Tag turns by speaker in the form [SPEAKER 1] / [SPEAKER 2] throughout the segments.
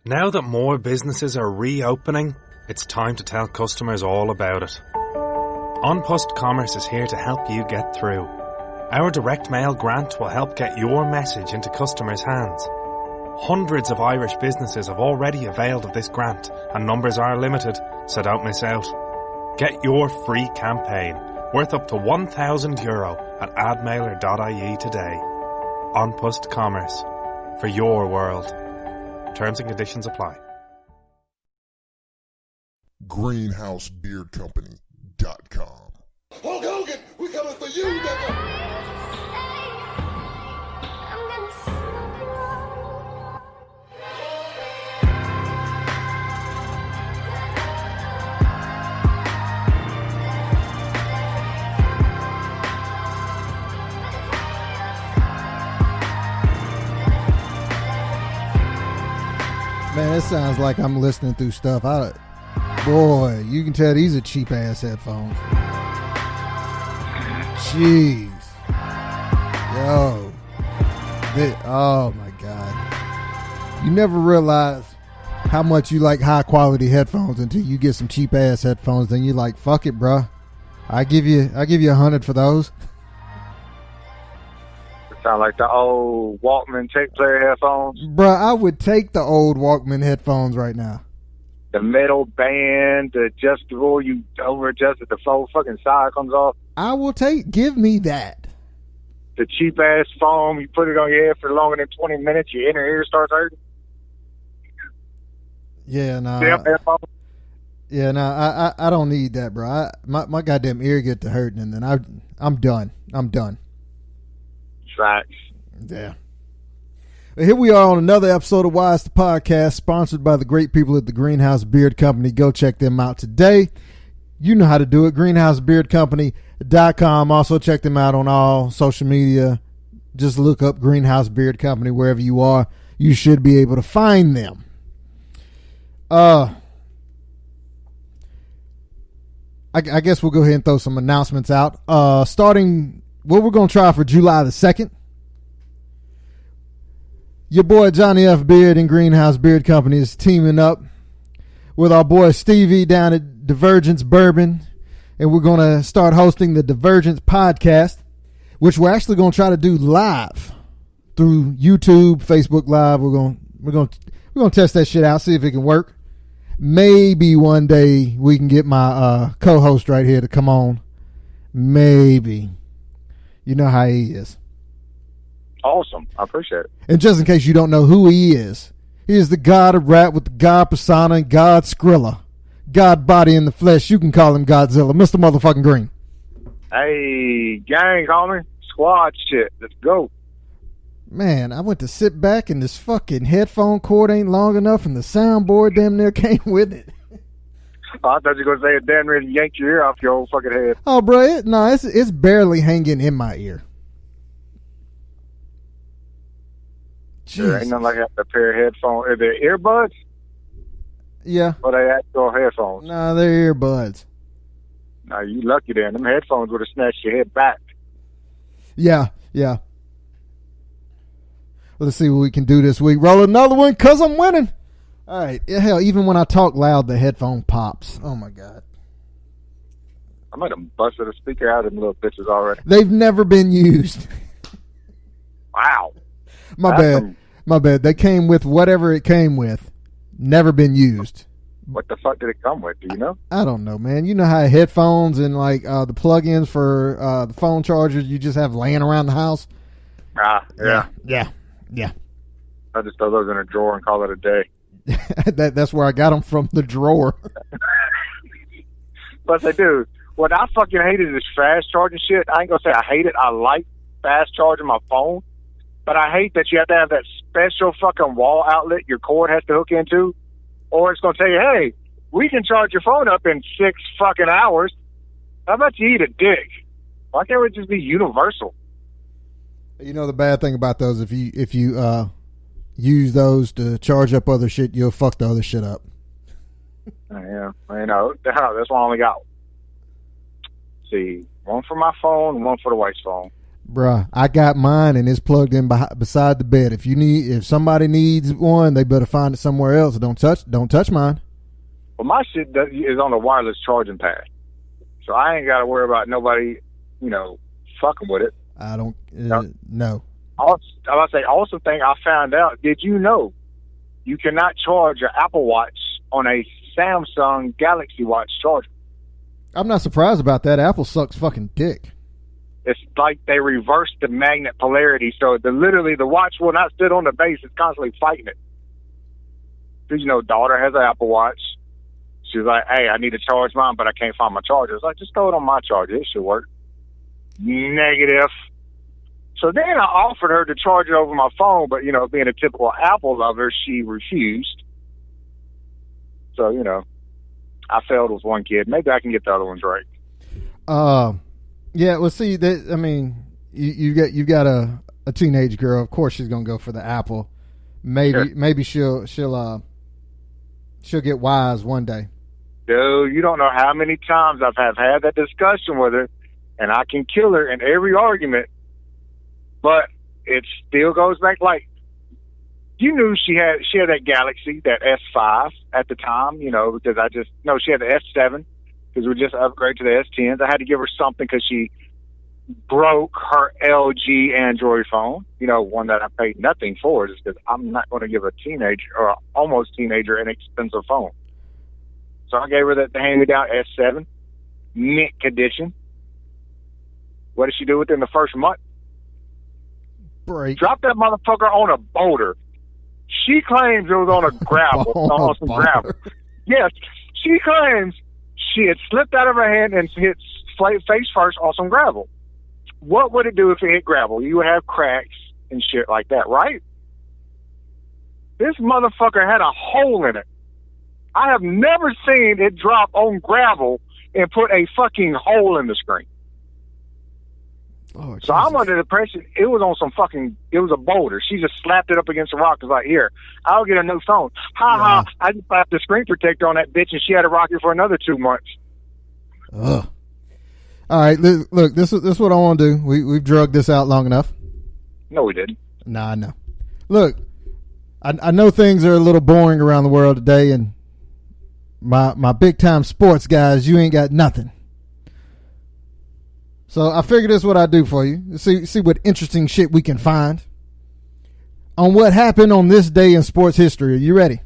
[SPEAKER 1] Now that more businesses are reopening, it's time to tell customers all about it. On Post Commerce is here to help you get through. Our direct mail grant will help get your message into customers' hands. Hundreds of Irish businesses have already availed of this grant, and numbers are limited, so don't miss out. Get your free campaign, worth up to €1,000 at admailer.ie today. On Post Commerce, for your world. Terms and conditions apply.
[SPEAKER 2] GreenhouseBeardCompany.com.
[SPEAKER 3] Hulk Hogan, we coming for you, nigga!
[SPEAKER 4] Man, it sounds like I'm listening through stuff. Boy, you can tell these are cheap ass headphones. Jeez. Yo. Oh my God. You never realize how much you like high quality headphones until you get some cheap ass headphones. Then you're like, fuck it, bruh. I give you 100 for those.
[SPEAKER 5] Sound like the old Walkman tape player headphones.
[SPEAKER 4] Bruh, I would take the old Walkman headphones right now.
[SPEAKER 5] The metal band, the adjustable, you over adjust it, the whole fucking side comes off.
[SPEAKER 4] Give me that.
[SPEAKER 5] The cheap ass foam, you put it on your head for longer than 20 minutes, your inner ear starts hurting.
[SPEAKER 4] Yeah, no.
[SPEAKER 5] Yeah,
[SPEAKER 4] I don't need that, bro. My goddamn ear get to hurting, and then I'm done.
[SPEAKER 5] Facts.
[SPEAKER 4] Yeah. Well, here we are on another episode of Wise the Podcast, sponsored by the great people at the Greenhouse Beard Company. Go check them out today. You know how to do it. GreenhouseBeardCompany.com. Also check them out on all social media. Just look up Greenhouse Beard Company wherever you are. You should be able to find them. I guess we'll go ahead and throw some announcements out. Starting what we're going to try for July the 2nd. Your boy Johnny F. Beard and Greenhouse Beard Company is teaming up with our boy Stevie down at Divergence Bourbon, and we're going to start hosting the Divergence podcast, which we're actually going to try to do live through YouTube, Facebook Live. We're going to test that shit out, see if it can work. Maybe one day we can get my co-host right here to come on. Maybe. You know how he is.
[SPEAKER 5] Awesome. I appreciate it.
[SPEAKER 4] And just in case you don't know who he is the God of rap with the God persona and God Skrilla. God body in the flesh. You can call him Godzilla. Mr. Motherfucking Green.
[SPEAKER 5] Hey, gang, call me. Squad shit. Let's go.
[SPEAKER 4] Man, I went to sit back and this fucking headphone cord ain't long enough and the soundboard damn near came with it.
[SPEAKER 5] Oh, I thought you were going to say it damn near yanked your ear off your old fucking head.
[SPEAKER 4] Oh, bro, it's barely hanging in my ear.
[SPEAKER 5] There ain't nothing like a pair of headphones. Are they earbuds?
[SPEAKER 4] Yeah.
[SPEAKER 5] Or they actual headphones?
[SPEAKER 4] Nah, they're earbuds.
[SPEAKER 5] Nah, you lucky then. Them headphones would have snatched your head back.
[SPEAKER 4] Yeah. Let's see what we can do this week. Roll another one because I'm winning. All right. Hell, even when I talk loud, the headphone pops. Oh, my God.
[SPEAKER 5] I might have busted a speaker out of them little bitches already.
[SPEAKER 4] They've never been used.
[SPEAKER 5] Wow.
[SPEAKER 4] My bad. They came with whatever it came with. Never been used.
[SPEAKER 5] What the fuck did it come with? Do you know?
[SPEAKER 4] I don't know, man. You know how headphones and like the plug-ins for the phone chargers you just have laying around the house?
[SPEAKER 5] Yeah.
[SPEAKER 4] I
[SPEAKER 5] just throw those in a drawer and call it a day.
[SPEAKER 4] That's where I got them from, the drawer.
[SPEAKER 5] But they do. What I fucking hate is this fast charging shit. I ain't gonna say I hate it. I like fast charging my phone. But I hate that you have to have that special fucking wall outlet your cord has to hook into. Or it's going to tell you, hey, we can charge your phone up in 6 fucking hours. How about you eat a dick? Why can't it just be universal?
[SPEAKER 4] You know the bad thing about those, if you use those to charge up other shit, you'll fuck the other shit up.
[SPEAKER 5] Yeah, I know. That's why I only got. See, one for my phone and one for the wife's phone.
[SPEAKER 4] Bruh, I got mine and it's plugged in beside the bed. If somebody needs one, they better find it somewhere else. Don't touch mine.
[SPEAKER 5] Well, my shit is on a wireless charging pad, so I ain't got to worry about nobody, fucking with it.
[SPEAKER 4] I don't. No.
[SPEAKER 5] Also thing I found out. Did you know you cannot charge your Apple Watch on a Samsung Galaxy Watch charger?
[SPEAKER 4] I'm not surprised about that. Apple sucks fucking dick.
[SPEAKER 5] It's like they reversed the magnet polarity, so literally the watch will not sit on the base. It's constantly fighting it. Because, daughter has an Apple Watch. She's like, hey, I need to charge mine, but I can't find my charger. It's like, just throw it on my charger. It should work. Negative. So then I offered her to charge it over my phone, but, being a typical Apple lover, she refused. So, I failed with one kid. Maybe I can get the other ones right.
[SPEAKER 4] Yeah, well, see, you got a teenage girl. Of course, she's gonna go for the Apple. Maybe she'll get wise one day.
[SPEAKER 5] Dude, you don't know how many times I've had that discussion with her, and I can kill her in every argument. But it still goes back. Like, you knew she had that Galaxy, that S5 at the time. Because she had the S7. Because we just upgraded to the S10s. I had to give her something because she broke her LG Android phone, one that I paid nothing for, just because I'm not going to give a teenager or almost teenager an expensive phone. So I gave her the hand-me-down S7, mint condition. What did she do within the first month?
[SPEAKER 4] Break.
[SPEAKER 5] Drop that motherfucker on a boulder. She claims it was on a gravel, on some gravel. Yes, she claims she had slipped out of her hand and hit face first on some gravel. What would it do if it hit gravel? You would have cracks and shit like that, right? This motherfucker had a hole in it. I have never seen it drop on gravel and put a fucking hole in the screen.
[SPEAKER 4] Oh,
[SPEAKER 5] so I'm under the impression it was on it was a boulder. She just slapped it up against a rock. It's like, here, I'll get a new phone. Ha. I just slapped the screen protector on that bitch and she had to rock it for another 2 months.
[SPEAKER 4] Ugh. All right, look, this is what I want to do. We've drugged this out long enough.
[SPEAKER 5] No, we didn't.
[SPEAKER 4] Nah, I know. Look, I know things are a little boring around the world today, and my big time sports guys, you ain't got nothing. So I figured this is what I do for you. See what interesting shit we can find on what happened on this day in sports history. Are you ready?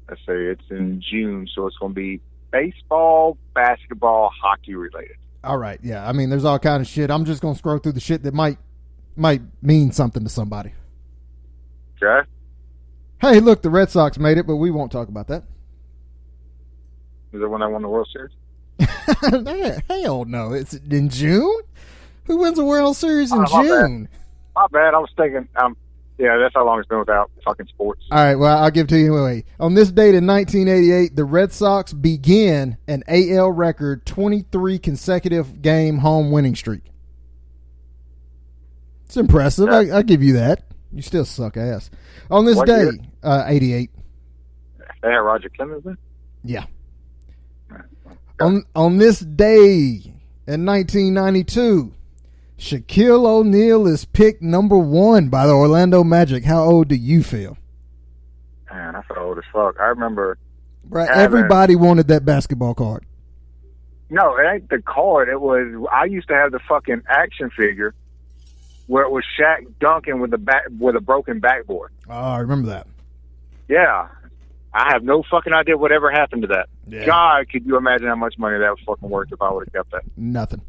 [SPEAKER 5] Let's say it's in June, so it's going to be baseball, basketball, hockey related.
[SPEAKER 4] All right, yeah. I mean, there's all kind of shit. I'm just going to scroll through the shit that might mean something to somebody.
[SPEAKER 5] Okay.
[SPEAKER 4] Hey, look, the Red Sox made it, but we won't talk about that.
[SPEAKER 5] Is it when I won the World Series?
[SPEAKER 4] Hell no. It's in June? Who wins a World Series in June?
[SPEAKER 5] My bad. I was thinking, yeah, that's how long it's been without fucking sports.
[SPEAKER 4] All right, well, I'll give it to you anyway. On this date in 1988, the Red Sox began an AL record 23 consecutive game home winning streak. It's impressive.
[SPEAKER 5] Yeah.
[SPEAKER 4] I give you that. You still suck ass. On this
[SPEAKER 5] What
[SPEAKER 4] day,
[SPEAKER 5] year?
[SPEAKER 4] 88.
[SPEAKER 5] They had Roger Clemens then?
[SPEAKER 4] Yeah. On this day in 1992, Shaquille O'Neal is picked number 1 by the Orlando Magic. How old do you feel?
[SPEAKER 5] Man, I feel old as fuck. I remember.
[SPEAKER 4] Right, everybody wanted that basketball card.
[SPEAKER 5] No, it ain't the card. It was. I used to have the fucking action figure where it was Shaq dunking with a broken backboard.
[SPEAKER 4] Oh, I remember that.
[SPEAKER 5] Yeah. I have no fucking idea whatever happened to that.
[SPEAKER 4] Yeah.
[SPEAKER 5] God, could you imagine how much money that was fucking worth if I would have kept that?
[SPEAKER 4] Nothing.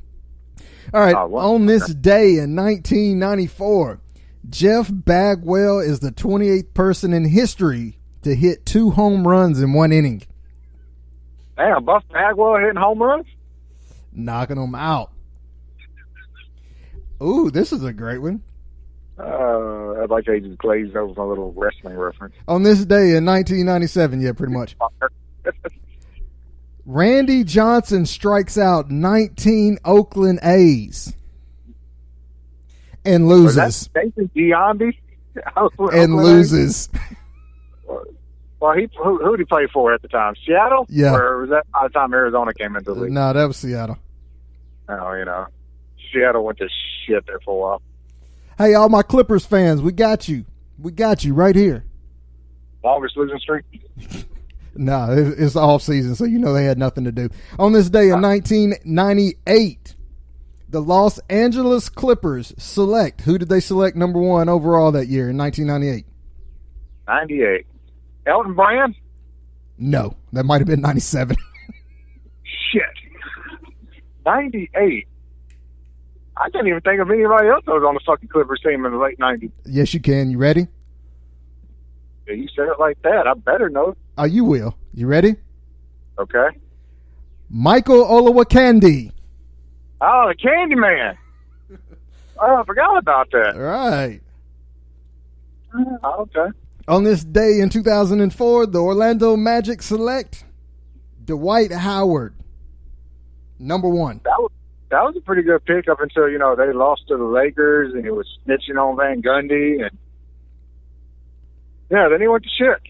[SPEAKER 4] All right, on this day in 1994, Jeff Bagwell is the 28th person in history to hit 2 home runs in 1 inning.
[SPEAKER 5] Damn, Buff Bagwell hitting home runs?
[SPEAKER 4] Knocking them out. Ooh, this is a great one.
[SPEAKER 5] I'd like to just glaze over my little wrestling reference.
[SPEAKER 4] On this day in 1997, yeah, pretty much. Randy Johnson strikes out 19 Oakland A's and loses.
[SPEAKER 5] Was that Nathan Giambi?
[SPEAKER 4] And loses.
[SPEAKER 5] Well, who did he play for at the time? Seattle?
[SPEAKER 4] Yeah.
[SPEAKER 5] Or was that by the time Arizona came into the league?
[SPEAKER 4] No, that was Seattle.
[SPEAKER 5] Oh, Seattle went to shit there for a while.
[SPEAKER 4] Hey, all my Clippers fans, we got you. We got you right here.
[SPEAKER 5] Longest losing streak.
[SPEAKER 4] No, it's off season, so you know they had nothing to do. On this day in 1998, the Los Angeles Clippers select. Who did they select number 1 overall that year in 1998?
[SPEAKER 5] 98. Elton Brand?
[SPEAKER 4] No, that might have been 97.
[SPEAKER 5] Shit. 98. I can't even think of anybody else that was on the fucking Clippers team in the late 90s.
[SPEAKER 4] Yes, you can. You ready?
[SPEAKER 5] Yeah, you said it like that. I better know.
[SPEAKER 4] Oh, you will. You ready?
[SPEAKER 5] Okay.
[SPEAKER 4] Michael Olowokandi.
[SPEAKER 5] Oh, the Candyman. Oh, I forgot about that.
[SPEAKER 4] All right.
[SPEAKER 5] Okay.
[SPEAKER 4] On this day in 2004, the Orlando Magic select Dwight Howard, number 1.
[SPEAKER 5] That was a pretty good pick up until, they lost to the Lakers and he was snitching on Van Gundy. And, yeah, then he went to shit.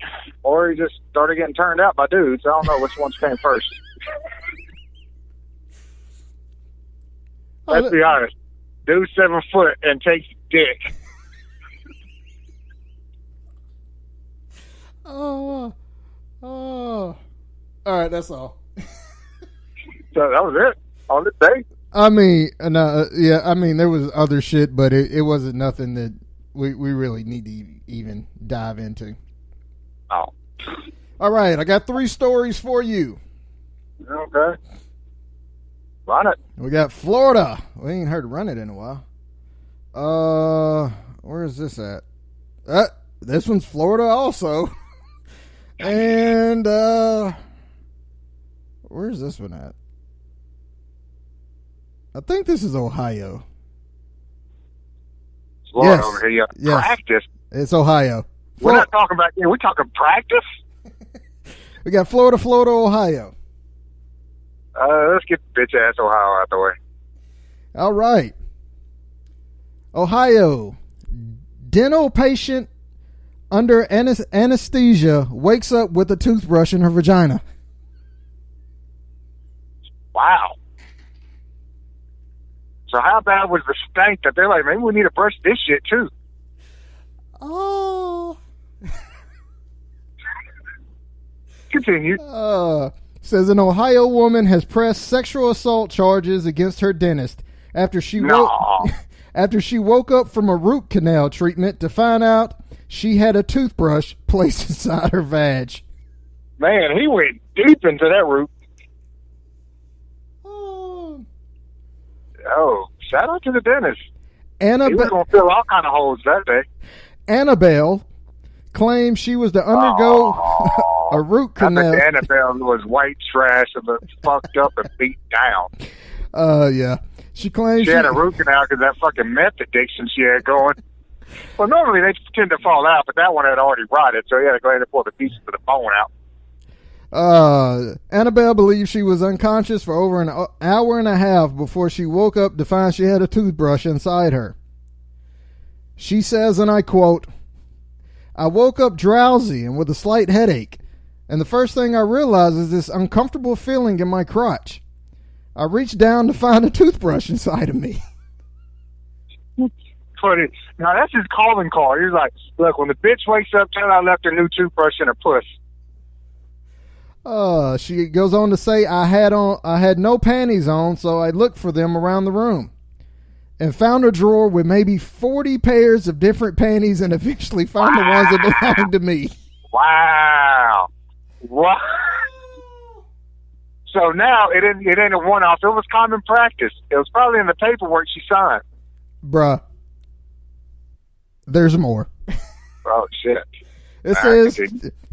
[SPEAKER 5] Or he just started getting turned out by dudes. I don't know which ones came first. Let's be honest. Dude's 7 foot and takes dick.
[SPEAKER 4] Oh. All right, that's all.
[SPEAKER 5] So that was it on this day.
[SPEAKER 4] I mean, there was other shit, but it wasn't nothing that we really need to even dive into.
[SPEAKER 5] Oh.
[SPEAKER 4] All right, I got 3 stories for you.
[SPEAKER 5] Okay. Run it.
[SPEAKER 4] We got Florida. We ain't heard Run It in a while. Where is this at? This one's Florida also. And where's this one at? I think this is Ohio.
[SPEAKER 5] Florida over here.
[SPEAKER 4] Yes.
[SPEAKER 5] Practice.
[SPEAKER 4] It's Ohio.
[SPEAKER 5] We're not talking about we're talking practice.
[SPEAKER 4] We got Florida, Ohio.
[SPEAKER 5] Let's get bitch ass Ohio out the way.
[SPEAKER 4] All right. Ohio. Dental patient under anesthesia wakes up with a toothbrush in her vagina.
[SPEAKER 5] Wow. So how bad was the stank that they're like, maybe we need to brush this shit too?
[SPEAKER 4] Oh.
[SPEAKER 5] Continue.
[SPEAKER 4] Says an Ohio woman has pressed sexual assault charges against her dentist after she woke up from a root canal treatment to find out she had a toothbrush placed inside her vag.
[SPEAKER 5] Man, he went deep into that root. Oh, shout out to the dentist. He was going to fill all kind of holes that day.
[SPEAKER 4] Annabelle claims she was to undergo a root canal.
[SPEAKER 5] I think Annabelle was white trash and looked fucked up and beat down.
[SPEAKER 4] Yeah. She claims
[SPEAKER 5] she had a root canal because that fucking meth addiction she had going. Well, normally they tend to fall out, but that one had already rotted, so he had to go ahead and pull the pieces of the bone out.
[SPEAKER 4] Annabelle believes she was unconscious for over an hour and a half before she woke up to find she had a toothbrush inside her. She says, and I quote, "I woke up drowsy and with a slight headache, and the first thing I realized is this uncomfortable feeling in my crotch. I reached down to find a toothbrush inside of me."
[SPEAKER 5] Funny. Now that's his calling call. He's like, "Look, when the bitch wakes up, tell her I left her new toothbrush in her puss."
[SPEAKER 4] She goes on to say, I had no panties on, so I looked for them around the room and found a drawer with maybe 40 pairs of different panties and eventually found the ones that belonged to me.
[SPEAKER 5] Wow. What? So now it ain't a one-off. It was common practice. It was probably in the paperwork she signed.
[SPEAKER 4] Bruh. There's more.
[SPEAKER 5] Oh, shit.
[SPEAKER 4] It says,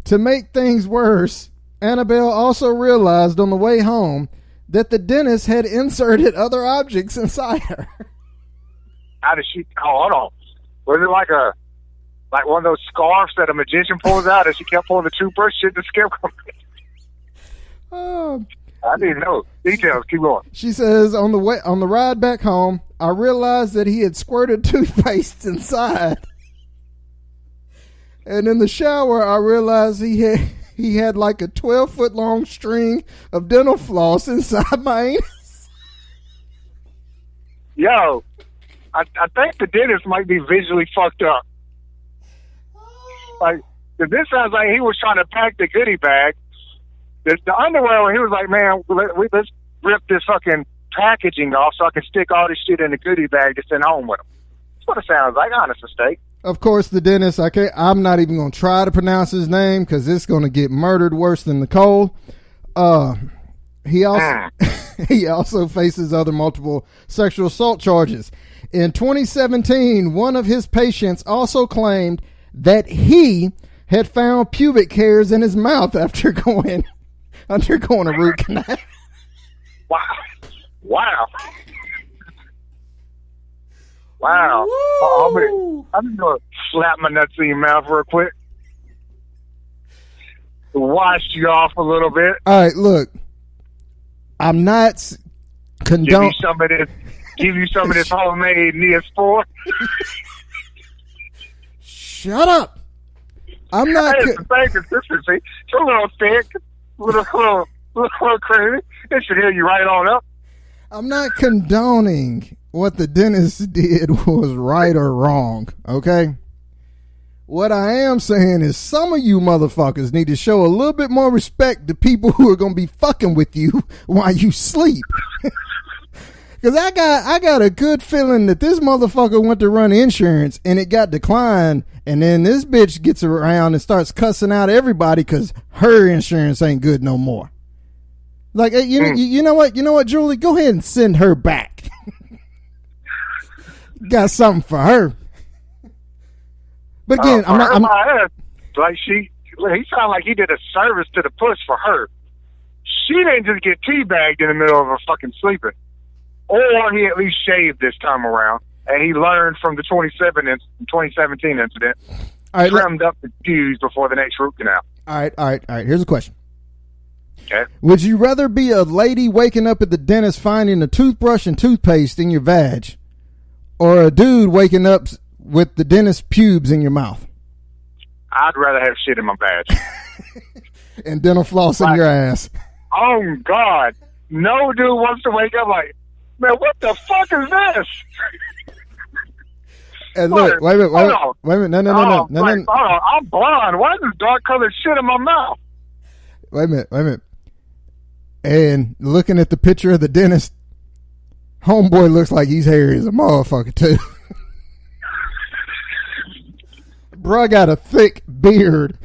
[SPEAKER 4] to make things worse, Annabelle also realized on the way home that the dentist had inserted other objects inside her.
[SPEAKER 5] How did she? Oh, hold on. Was it like one of those scarves that a magician pulls out and she kept pulling the toothbrush shit to scare her? I didn't know. Details. Keep going.
[SPEAKER 4] She says, on the ride back home, I realized that he had squirted toothpaste inside. And in the shower, I realized he had like a 12-foot long string of dental floss inside my anus.
[SPEAKER 5] Yo, I think the dentist might be visually fucked up. Like, 'cause this sounds like he was trying to pack the goodie bag. The underwear, he was like, man, let's rip this fucking packaging off so I can stick all this shit in the goodie bag to send home with him. That's what it sounds like. Honest mistake.
[SPEAKER 4] Of course, the dentist, I'm not even going to try to pronounce his name because it's going to get murdered worse than Nicole. He also faces other multiple sexual assault charges. In 2017, one of his patients also claimed that he had found pubic hairs in his mouth after undergoing a root canal.
[SPEAKER 5] Wow. I'm just going to slap my nuts in your mouth real quick. Wash you off a little bit.
[SPEAKER 4] All right, look. I'm not condoning.
[SPEAKER 5] Give you some of this homemade Neospore.
[SPEAKER 4] Shut up. I'm not.
[SPEAKER 5] Hey, it's the same consistency. It's a little thick, a little crazy. It should heal you right on up.
[SPEAKER 4] I'm not condoning what the dentist did was right or wrong, okay? What I am saying is some of you motherfuckers need to show a little bit more respect to people who are going to be fucking with you while you sleep. Because I got a good feeling that this motherfucker went to run insurance and it got declined, and then this bitch gets around and starts cussing out everybody because her insurance ain't good no more. Like, you know what, Julie? Go ahead and send her back. Got something for her. But again, I'm not.
[SPEAKER 5] Like he sounded like he did a service to the puss for her. She didn't just get teabagged in the middle of her fucking sleeping, or he at least shaved this time around, and he learned from the 2017 incident. All right, trimmed up the fuse before the next root canal.
[SPEAKER 4] All right. Here's a question.
[SPEAKER 5] Okay.
[SPEAKER 4] Would you rather be a lady waking up at the dentist finding a toothbrush and toothpaste in your vag, or a dude waking up with the dentist's pubes in your mouth?
[SPEAKER 5] I'd rather have shit in my vag.
[SPEAKER 4] And dental floss in your ass.
[SPEAKER 5] Oh, God. No dude wants to wake up like, man, what the fuck is this?
[SPEAKER 4] And look, wait a minute. No.
[SPEAKER 5] Hold on. I'm blind. Why is this dark colored shit in my mouth?
[SPEAKER 4] Wait a minute. And looking at the picture of the dentist, homeboy looks like he's hairy as a motherfucker, too. Bro got a thick beard.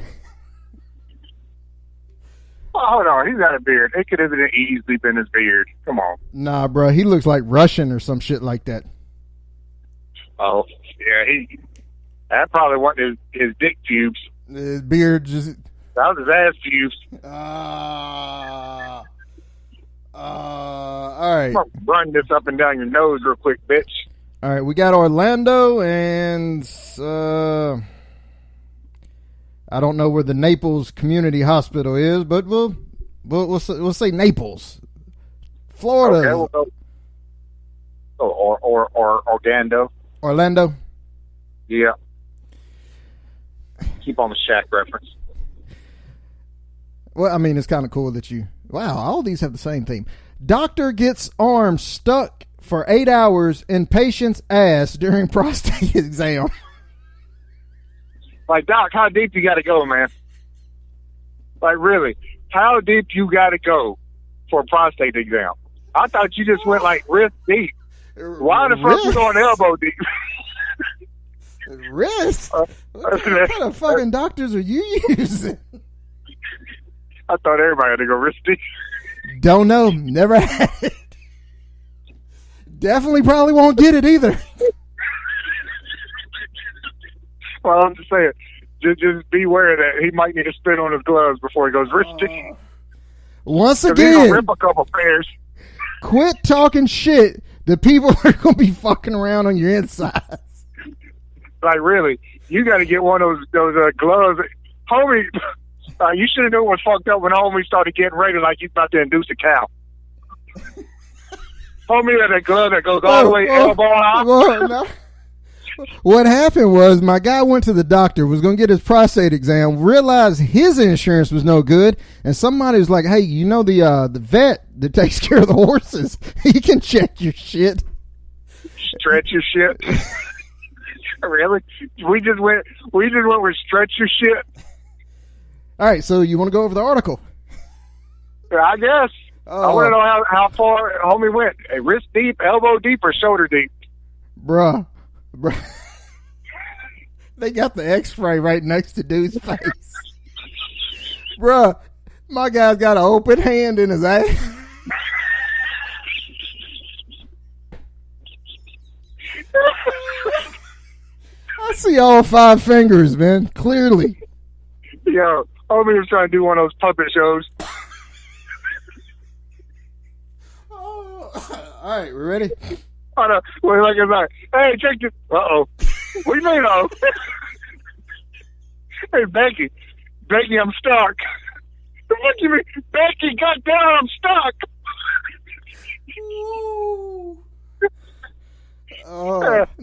[SPEAKER 5] Oh, hold on. He's got a beard. It could have easily been his beard. Come on.
[SPEAKER 4] Nah, bro. He looks like Russian or some shit like that.
[SPEAKER 5] Oh, yeah. That probably wasn't his dick pubes.
[SPEAKER 4] His beard just...
[SPEAKER 5] That was his ass pubes.
[SPEAKER 4] All right.
[SPEAKER 5] I'm gonna run this up and down your nose real quick, bitch.
[SPEAKER 4] All right, we got Orlando and I don't know where the Naples Community Hospital is, but we'll say Naples, Florida.
[SPEAKER 5] Okay, we'll go. Or Orlando.
[SPEAKER 4] Orlando.
[SPEAKER 5] Yeah. Keep on the Shaq reference.
[SPEAKER 4] Well, I mean, it's kind of cool that wow, all these have the same theme. Doctor gets arm stuck for 8 hours in patient's ass during prostate exam.
[SPEAKER 5] Like, Doc, how deep you got to go, man? Like, really, how deep you got to go for a prostate exam? I thought you just went, like, wrist deep. Why the fuck you going elbow deep?
[SPEAKER 4] Wrist? What kind of fucking doctors are you using?
[SPEAKER 5] I thought everybody had to go wrist deep.
[SPEAKER 4] Don't know. Never had it. Definitely probably won't get it either.
[SPEAKER 5] Well, I'm just saying, just beware that he might need to spit on his gloves before he goes wrist deep.
[SPEAKER 4] Once
[SPEAKER 5] He's
[SPEAKER 4] again,
[SPEAKER 5] gonna rip a couple pairs.
[SPEAKER 4] Quit talking shit. The people are going to be fucking around on your insides.
[SPEAKER 5] Like, really, you got to get one of those gloves. Homie, you should have known what fucked up when homie started getting ready like he's about to induce a cow. Homie had a glove that goes all the way elbow high.
[SPEAKER 4] No. What happened was my guy went to the doctor, was going to get his prostate exam, realized his insurance was no good, and somebody was like, hey, you know the vet that takes care of the horses, he can check your shit.
[SPEAKER 5] stretch your shit. Really? We just went with stretch your shit.
[SPEAKER 4] All right, so you want to go over the article?
[SPEAKER 5] I guess. I want to know how far homie went. Wrist deep, elbow deep, or shoulder deep?
[SPEAKER 4] Bruh. They got the x-ray right next to dude's face. Bruh, my guy's got an open hand in his ass. I see all 5 fingers, man, clearly.
[SPEAKER 5] Yo, homie was trying to do one of those puppet shows.
[SPEAKER 4] All right, we ready?
[SPEAKER 5] Oh, no. Well, like, it's like, hey, check this. Uh-oh. What do you mean, oh? Hey, Becky, I'm stuck. What do you mean? Becky, goddamn, I'm stuck.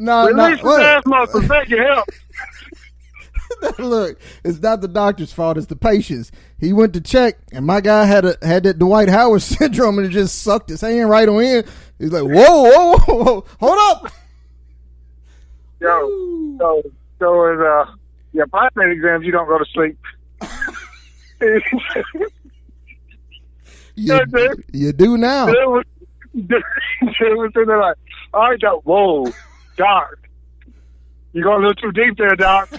[SPEAKER 5] Release his ass muscles. Becky, help.
[SPEAKER 4] Look, it's not the doctor's fault. It's the patient's. He went to check, and my guy had that Dwight Howard syndrome, and it just sucked his hand right on in. He's like, whoa, hold up.
[SPEAKER 5] Yo, so is yeah, prostate exams, you don't go to sleep.
[SPEAKER 4] You do now.
[SPEAKER 5] It was in there like, all right, doc. Whoa, doc, you going a little too deep there, doc.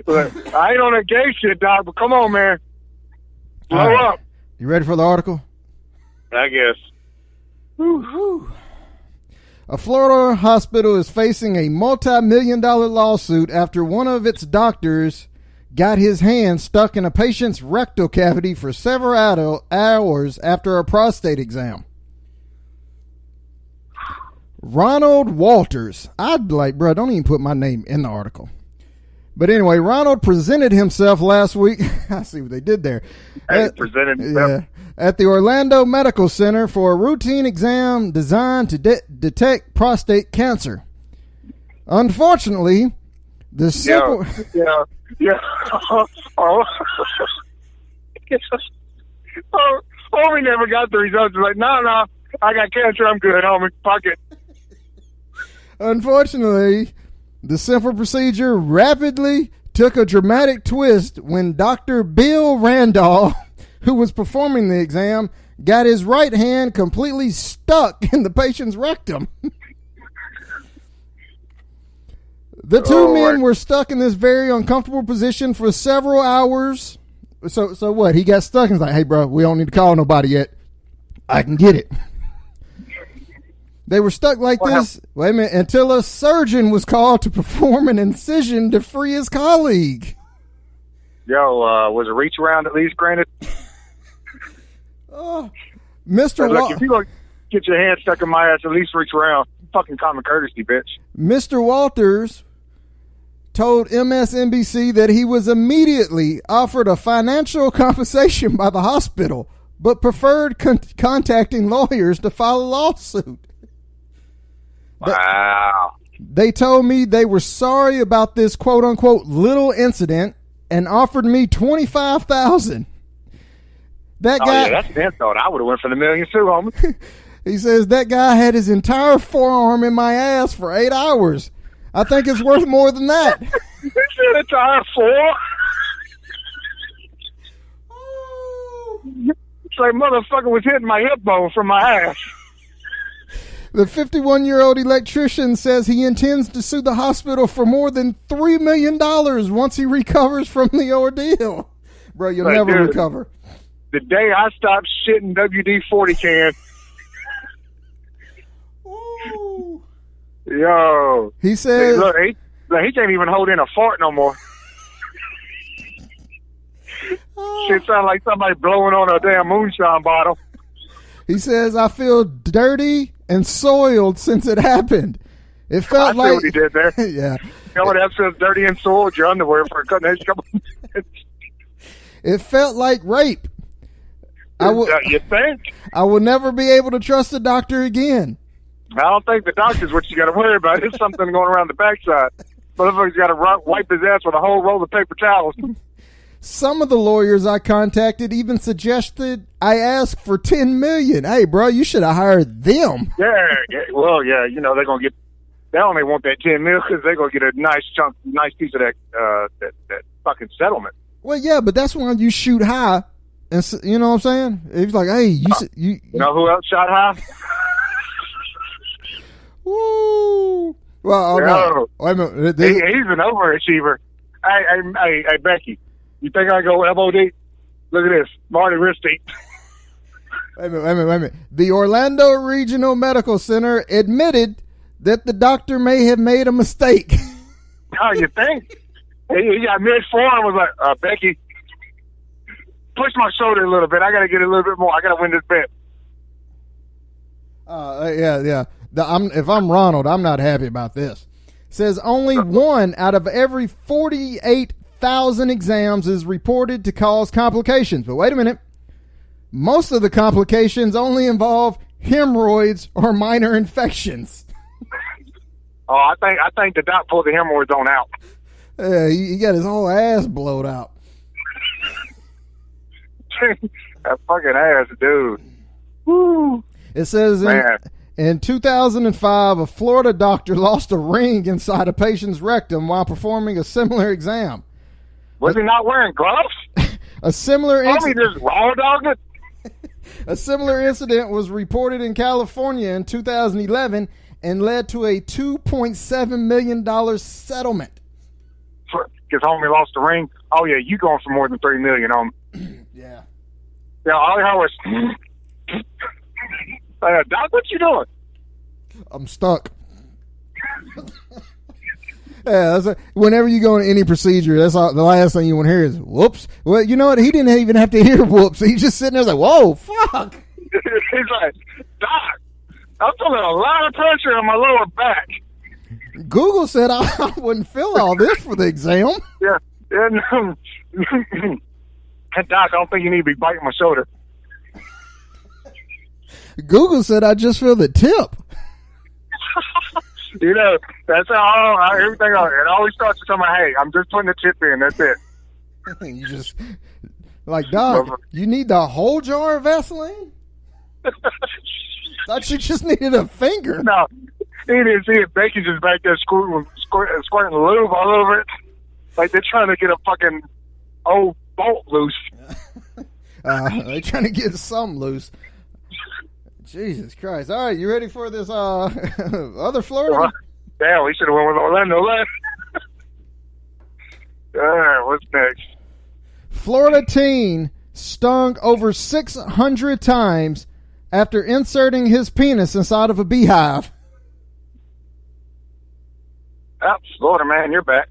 [SPEAKER 5] But I ain't on that gay shit, doc, but come on, man. Blow up.
[SPEAKER 4] You ready for the article?
[SPEAKER 5] I guess.
[SPEAKER 4] Woo. A Florida hospital is facing a multi-million-dollar lawsuit after one of its doctors got his hand stuck in a patient's rectal cavity for several hours after a prostate exam. Ronald Walters. I'd like, bro, don't even put my name in the article. But anyway, Ronald presented himself last week. I see what they did there.
[SPEAKER 5] Presented himself.
[SPEAKER 4] At the Orlando Medical Center for a routine exam designed to detect prostate cancer. Unfortunately, the simple...
[SPEAKER 5] Yeah. Oh, we never got the results. Like, no, I got cancer. I'm good, homie. Fuck it.
[SPEAKER 4] Unfortunately, the simple procedure rapidly took a dramatic twist when Dr. Bill Randall, who was performing the exam, got his right hand completely stuck in the patient's rectum. The two men were stuck in this very uncomfortable position for several hours. So what? He got stuck and was like, hey, bro, we don't need to call nobody yet. I can get it. They were stuck like this, wait a minute, until a surgeon was called to perform an incision to free his colleague.
[SPEAKER 5] Yo, was a reach around at least granted?
[SPEAKER 4] Mr.
[SPEAKER 5] Look, if you gonna get your hand stuck in my ass, at least reach around. Fucking common courtesy, bitch.
[SPEAKER 4] Mr. Walters told MSNBC that he was immediately offered a financial compensation by the hospital, but preferred contacting lawyers to file a lawsuit.
[SPEAKER 5] Wow.
[SPEAKER 4] They told me they were sorry about this quote-unquote little incident and offered me $25,000. That guy,
[SPEAKER 5] yeah, that's an insult. I would have went for the million too, homie.
[SPEAKER 4] He says that guy had his entire forearm in my ass for 8 hours. I think it's worth more than that.
[SPEAKER 5] He said entire four. It's like motherfucker was hitting my hip bone from my ass.
[SPEAKER 4] The 51-year-old electrician says he intends to sue the hospital for more than $3 million once he recovers from the ordeal. Bro, you'll never recover.
[SPEAKER 5] The day I stopped shitting WD-40 can.
[SPEAKER 4] Ooh.
[SPEAKER 5] Yo.
[SPEAKER 4] He says...
[SPEAKER 5] Look, he can't even hold in a fart no more. Shit sounds like somebody blowing on a damn moonshine bottle.
[SPEAKER 4] He says, I feel dirty and soiled since it happened. It felt
[SPEAKER 5] I see what he did there.
[SPEAKER 4] Yeah.
[SPEAKER 5] You know what else feels dirty and soiled? Your underwear for a couple minutes.
[SPEAKER 4] It felt like rape.
[SPEAKER 5] You think?
[SPEAKER 4] I will never be able to trust a doctor again.
[SPEAKER 5] I don't think the doctor's what you got to worry about. It's something going around the backside. Motherfucker's got to wipe his ass with a whole roll of paper towels.
[SPEAKER 4] Some of the lawyers I contacted even suggested I ask for $10 million. Hey, bro, you should have hired them.
[SPEAKER 5] Yeah. Well, yeah. You know they're gonna get. They only want that $10 million because they're gonna get a nice piece of that fucking settlement.
[SPEAKER 4] Well, yeah, but that's when you shoot high, and you know what I'm saying? It's like, hey, you
[SPEAKER 5] know who else shot high?
[SPEAKER 4] Woo! Well,
[SPEAKER 5] no.
[SPEAKER 4] wait a minute.
[SPEAKER 5] He's an overachiever. Hey, Becky, you think I go MOD? Look at this, Marty Risty.
[SPEAKER 4] Wait a minute. The Orlando Regional Medical Center admitted that the doctor may have made a mistake.
[SPEAKER 5] Oh, you think? He got mid-form, was like, Becky, push my shoulder a little bit. I got to get a little bit more. I got to win this bet.
[SPEAKER 4] Yeah. If I'm Ronald, I'm not happy about this. It says only one out of every 48,000 exams is reported to cause complications. But wait a minute. Most of the complications only involve hemorrhoids or minor infections.
[SPEAKER 5] Oh, I think the doc pulled the hemorrhoids on out.
[SPEAKER 4] He got his whole ass blowed out.
[SPEAKER 5] That fucking ass, dude. Woo.
[SPEAKER 4] It says in 2005, a Florida doctor lost a ring inside a patient's rectum while performing a similar exam.
[SPEAKER 5] Was he not wearing gloves?
[SPEAKER 4] A similar
[SPEAKER 5] just raw dogged it?
[SPEAKER 4] A similar incident was reported in California in 2011 and led to a $2.7 million settlement.
[SPEAKER 5] Because homie lost the ring. Oh yeah, you going for more than $3 million on?
[SPEAKER 4] Yeah.
[SPEAKER 5] Yeah, all I heard was, Doc, what you doing?
[SPEAKER 4] I'm stuck. Yeah, whenever you go into any procedure, that's all, the last thing you want to hear is whoops. Well, you know what? He didn't even have to hear whoops. He's just sitting there like, whoa, fuck.
[SPEAKER 5] He's like, Doc, I'm feeling a lot of pressure on my lower back.
[SPEAKER 4] Google said I wouldn't feel all this for the exam.
[SPEAKER 5] Yeah. And, Doc, I don't think you need to be biting my shoulder.
[SPEAKER 4] Google said I just feel the tip.
[SPEAKER 5] You know, that's how everything. It always starts with something. Hey, I'm just putting the tip in. That's it.
[SPEAKER 4] You just like, Doc, you need the whole jar of Vaseline? Thought you just needed a finger.
[SPEAKER 5] No, he didn't see it. Becky's just back there squirting lube all over it, like they're trying to get a fucking old bolt loose.
[SPEAKER 4] They're trying to get something loose. Jesus Christ. All right, you ready for this other Florida?
[SPEAKER 5] Damn, we should have went with Orlando last. All right, what's next?
[SPEAKER 4] Florida teen stung over 600 times after inserting his penis inside of a beehive.
[SPEAKER 5] Oh, Florida man, you're back.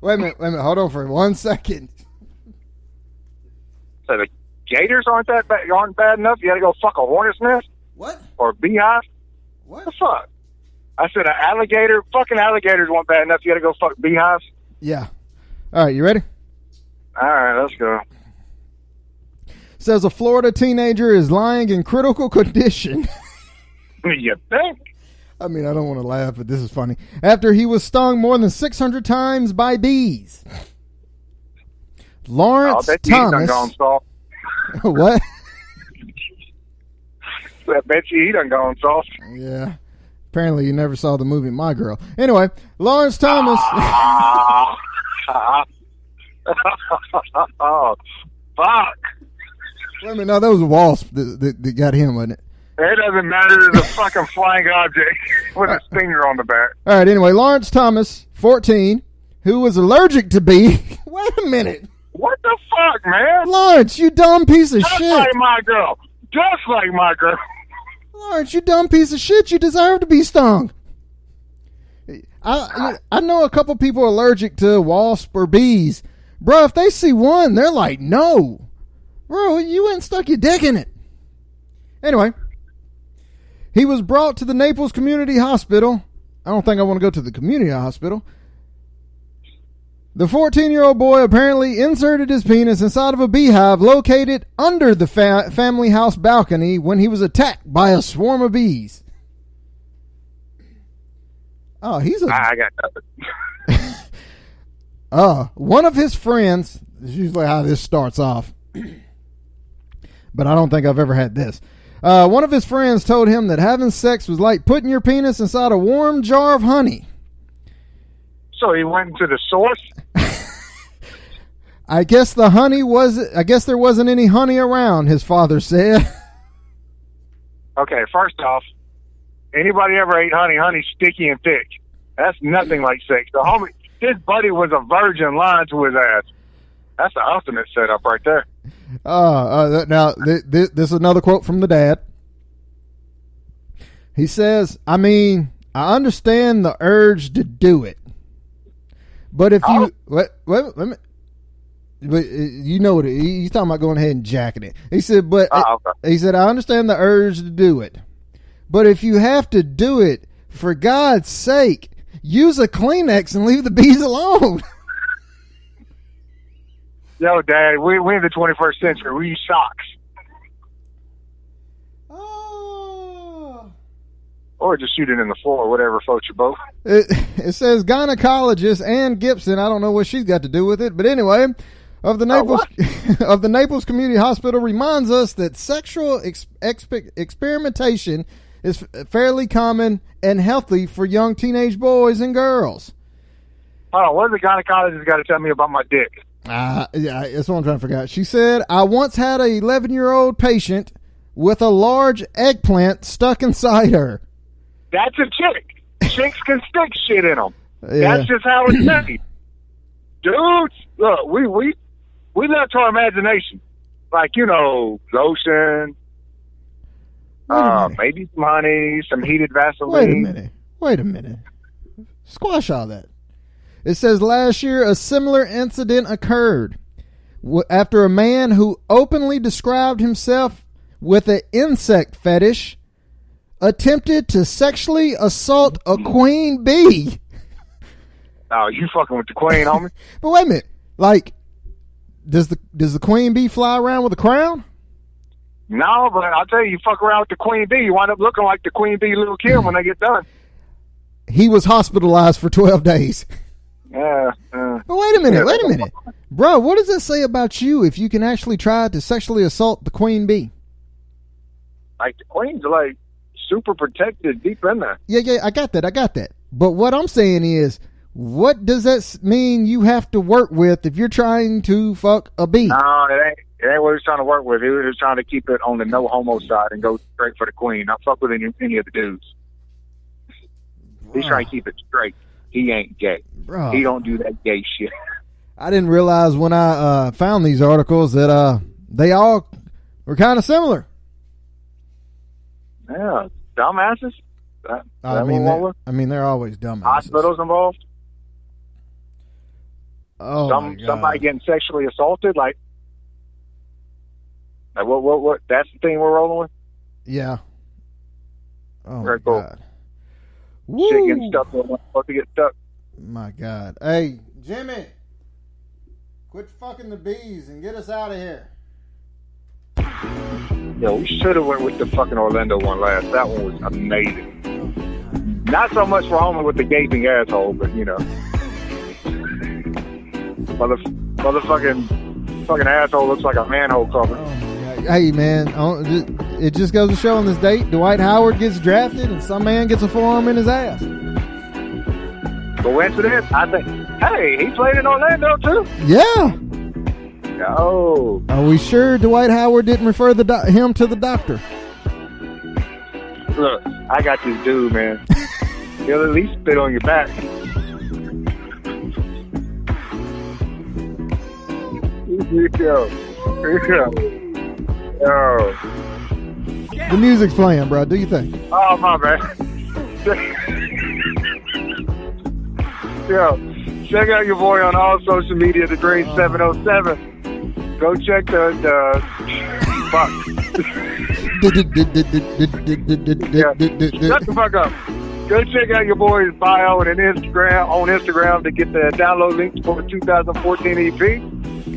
[SPEAKER 4] Wait a minute. Hold on for 1 second.
[SPEAKER 5] So the gators aren't bad enough? You got to go fuck a hornet's nest?
[SPEAKER 4] What?
[SPEAKER 5] Or a beehive?
[SPEAKER 4] What
[SPEAKER 5] the fuck? I said an alligator. Fucking alligators weren't bad enough. You got to go fuck beehives?
[SPEAKER 4] Yeah. All right, you ready?
[SPEAKER 5] All right, let's go.
[SPEAKER 4] Says a Florida teenager is lying in critical condition.
[SPEAKER 5] You think?
[SPEAKER 4] I mean, I don't want to laugh, but this is funny. After he was stung more than 600 times by bees. Lawrence Thomas. What?
[SPEAKER 5] I bet you he done gone soft.
[SPEAKER 4] Yeah. Apparently you never saw the movie My Girl. Anyway, Lawrence Thomas.
[SPEAKER 5] Oh, fuck.
[SPEAKER 4] Wait a minute, no, that was a wasp that got him, wasn't it?
[SPEAKER 5] It doesn't matter. It's a fucking flying object with a stinger on the back.
[SPEAKER 4] All right, anyway, Lawrence Thomas, 14, who was allergic to bee. Wait a minute.
[SPEAKER 5] What the fuck, man?
[SPEAKER 4] Lawrence, you dumb piece of shit.
[SPEAKER 5] Just like my girl. Just like my girl.
[SPEAKER 4] Lawrence, you dumb piece of shit. You deserve to be stung. I know a couple people allergic to wasp or bees. Bro, if they see one, they're like, no. Bro, you went and stuck your dick in it. Anyway, he was brought to the Naples Community Hospital. I don't think I want to go to the community hospital. The 14-year-old boy apparently inserted his penis inside of a beehive located under the family house balcony when he was attacked by a swarm of bees. Oh, I got nothing. One of his friends, It's usually how this starts off. But I don't think I've ever had this. One of his friends told him that having sex was like putting your penis inside a warm jar of honey.
[SPEAKER 5] So he went into the source?
[SPEAKER 4] I guess there wasn't any honey around, his father said.
[SPEAKER 5] Okay, first off, anybody ever ate honey? Honey's sticky and thick. That's nothing like sex. The homie, his buddy was a virgin lying to his ass. That's the ultimate setup right there.
[SPEAKER 4] Now, this is another quote from the dad. He says, I mean, I understand the urge to do it. But if you... Let me... But you know what he's talking about, going ahead and jacking it. He said, he said, I understand the urge to do it. But if you have to do it, for God's sake, use a Kleenex and leave the bees alone.
[SPEAKER 5] Yo, Dad, we're in the 21st century. We use socks.
[SPEAKER 4] Oh.
[SPEAKER 5] Or just shoot it in the floor, whatever floats your boat.
[SPEAKER 4] It says gynecologist Ann Gibson. I don't know what she's got to do with it, but anyway, of the Naples Community Hospital reminds us that sexual experimentation is fairly common and healthy for young teenage boys and girls.
[SPEAKER 5] Hold on, what does the gynecologist got to tell me about my dick?
[SPEAKER 4] Yeah, that's what I'm trying to figure out. She said, I once had an 11-year-old patient with a large eggplant stuck inside her.
[SPEAKER 5] That's a chick. Chicks can stick shit in them.
[SPEAKER 4] Yeah.
[SPEAKER 5] That's just how it's made. Dudes, look, we left to our imagination. Like, lotion, maybe some honey, some heated Vaseline.
[SPEAKER 4] Wait a minute. Squash all that. It says last year a similar incident occurred after a man who openly described himself with an insect fetish attempted to sexually assault a queen bee.
[SPEAKER 5] Oh, you fucking with the queen, homie.
[SPEAKER 4] But wait a minute. Like, does the queen bee fly around with a crown?
[SPEAKER 5] No, but I'll tell you fuck around with the queen bee, you wind up looking like the queen bee little kid when they get done.
[SPEAKER 4] He was hospitalized for 12 days.
[SPEAKER 5] But
[SPEAKER 4] wait a minute. Bro, what does that say about you if you can actually try to sexually assault the queen bee?
[SPEAKER 5] Like, the queen's like super protected deep in there.
[SPEAKER 4] Yeah, I got that. But what I'm saying is, what does that mean you have to work with if you're trying to fuck a bee?
[SPEAKER 5] No, it ain't what he's trying to work with. He was just trying to keep it on the no homo side and go straight for the queen. Not fuck with any of the dudes. He's trying to keep it straight. He ain't gay.
[SPEAKER 4] Bro.
[SPEAKER 5] He don't do that gay shit.
[SPEAKER 4] I didn't realize when I found these articles that they all were kind of similar.
[SPEAKER 5] Yeah, dumbasses.
[SPEAKER 4] I mean, they're always dumbasses.
[SPEAKER 5] Hospitals involved.
[SPEAKER 4] Oh,
[SPEAKER 5] somebody getting sexually assaulted. Like what? That's the thing we're rolling with.
[SPEAKER 4] Yeah. Oh,
[SPEAKER 5] very
[SPEAKER 4] my
[SPEAKER 5] cool.
[SPEAKER 4] God.
[SPEAKER 5] Shit getting stuck. Supposed to get stuck.
[SPEAKER 4] My God. Hey, Jimmy, quit fucking the bees and get us out of here.
[SPEAKER 5] Yo, we should have went with the fucking Orlando one last. That one was amazing. Not so much for homie with the gaping asshole, but motherfucking asshole looks like a manhole cover.
[SPEAKER 4] Oh my God. Hey man, it just goes to show on this date, Dwight Howard gets drafted and some man gets a forearm in his ass.
[SPEAKER 5] Coincidence? I think. Hey, he played in Orlando too.
[SPEAKER 4] Yeah.
[SPEAKER 5] Oh.
[SPEAKER 4] Are we sure Dwight Howard didn't refer him to the doctor?
[SPEAKER 5] Look, I got this dude, man. He'll at least spit on your back. Yo.
[SPEAKER 4] The music's playing, bro. Do you think?
[SPEAKER 5] Oh, my bad. Yo, check out your boy on all social media, The Green 707. Go check the fuck. Shut the fuck up. Go check out your boy's bio and on Instagram to get the download links for the 2014 EP.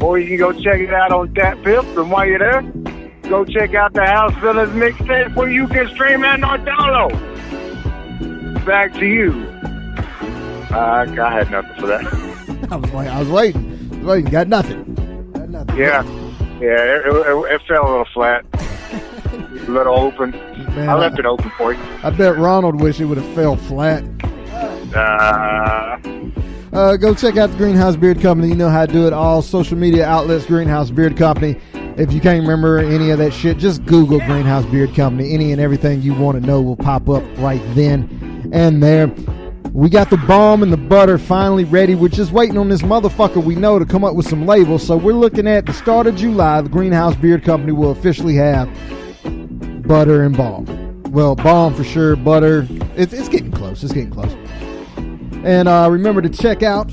[SPEAKER 5] Or you can go check it out on Dat Pip. And while you're there, go check out the House Villas mixtape where you can stream and or download. Back to you. I had nothing for that.
[SPEAKER 4] I was waiting. Got nothing.
[SPEAKER 5] Yeah. Yeah, it fell a little flat. A little open.
[SPEAKER 4] Man,
[SPEAKER 5] I left it open for you.
[SPEAKER 4] I bet Ronald wished it would have fell flat. Go check out the Greenhouse Beard Company. You know how to do it. All social media outlets, Greenhouse Beard Company. If you can't remember any of that shit, just Google Greenhouse Beard Company. Any and everything you want to know will pop up right then and there. We got the balm and the butter finally ready. We're just waiting on this motherfucker we know to come up with some labels. So we're looking at the start of July. The Greenhouse Beard Company will officially have butter and balm. Well, balm for sure. Butter. It's getting close. It's getting close. And remember to check out,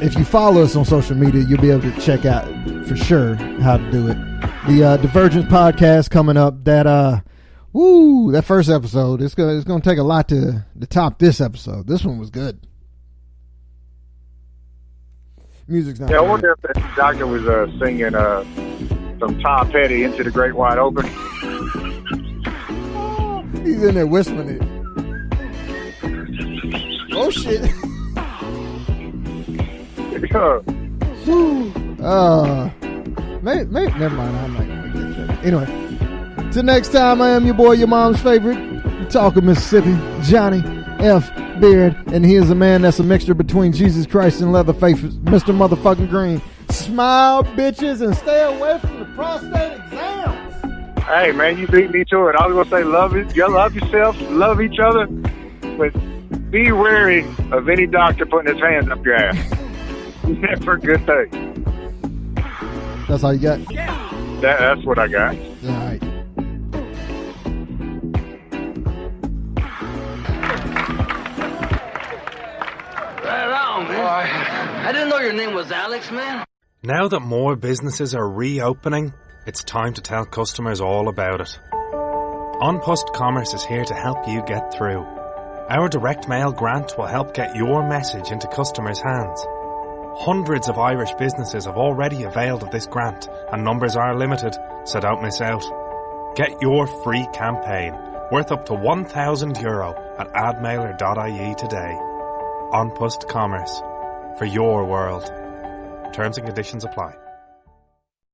[SPEAKER 4] if you follow us on social media, you'll be able to check out for sure how to do it. The Divergence podcast coming up. That first episode, it's gonna take a lot to top this episode. This one was good. Music's not.
[SPEAKER 5] Yeah, I wonder if that doctor was singing some Tom Petty, Into the Great Wide Open.
[SPEAKER 4] He's in there whistling it. Oh shit. Maybe, never mind. I'm not gonna make that joke. Anyway, till next time, I am your boy, your mom's favorite, Talk of Mississippi, Johnny F. Beard, and he is a man that's a mixture between Jesus Christ and Leatherface, Mr. Motherfucking Green. Smile, bitches, and stay away from the prostate exams.
[SPEAKER 5] Hey, man, you beat me to it. I was gonna say love yourself, love each other, but be wary of any doctor putting his hands up your ass. Never a good thing.
[SPEAKER 4] That's all you got?
[SPEAKER 5] That's what I got.
[SPEAKER 4] All right.
[SPEAKER 6] Right on, man. I didn't know your name was Alex, man.
[SPEAKER 1] Now that more businesses are reopening, it's time to tell customers all about it. OnPost Commerce is here to help you get through. Our direct mail grant will help get your message into customers' hands. Hundreds of Irish businesses have already availed of this grant, and numbers are limited, so don't miss out. Get your free campaign, worth up to €1,000 at admailer.ie today. OnPost Commerce, for your world. Terms and conditions apply.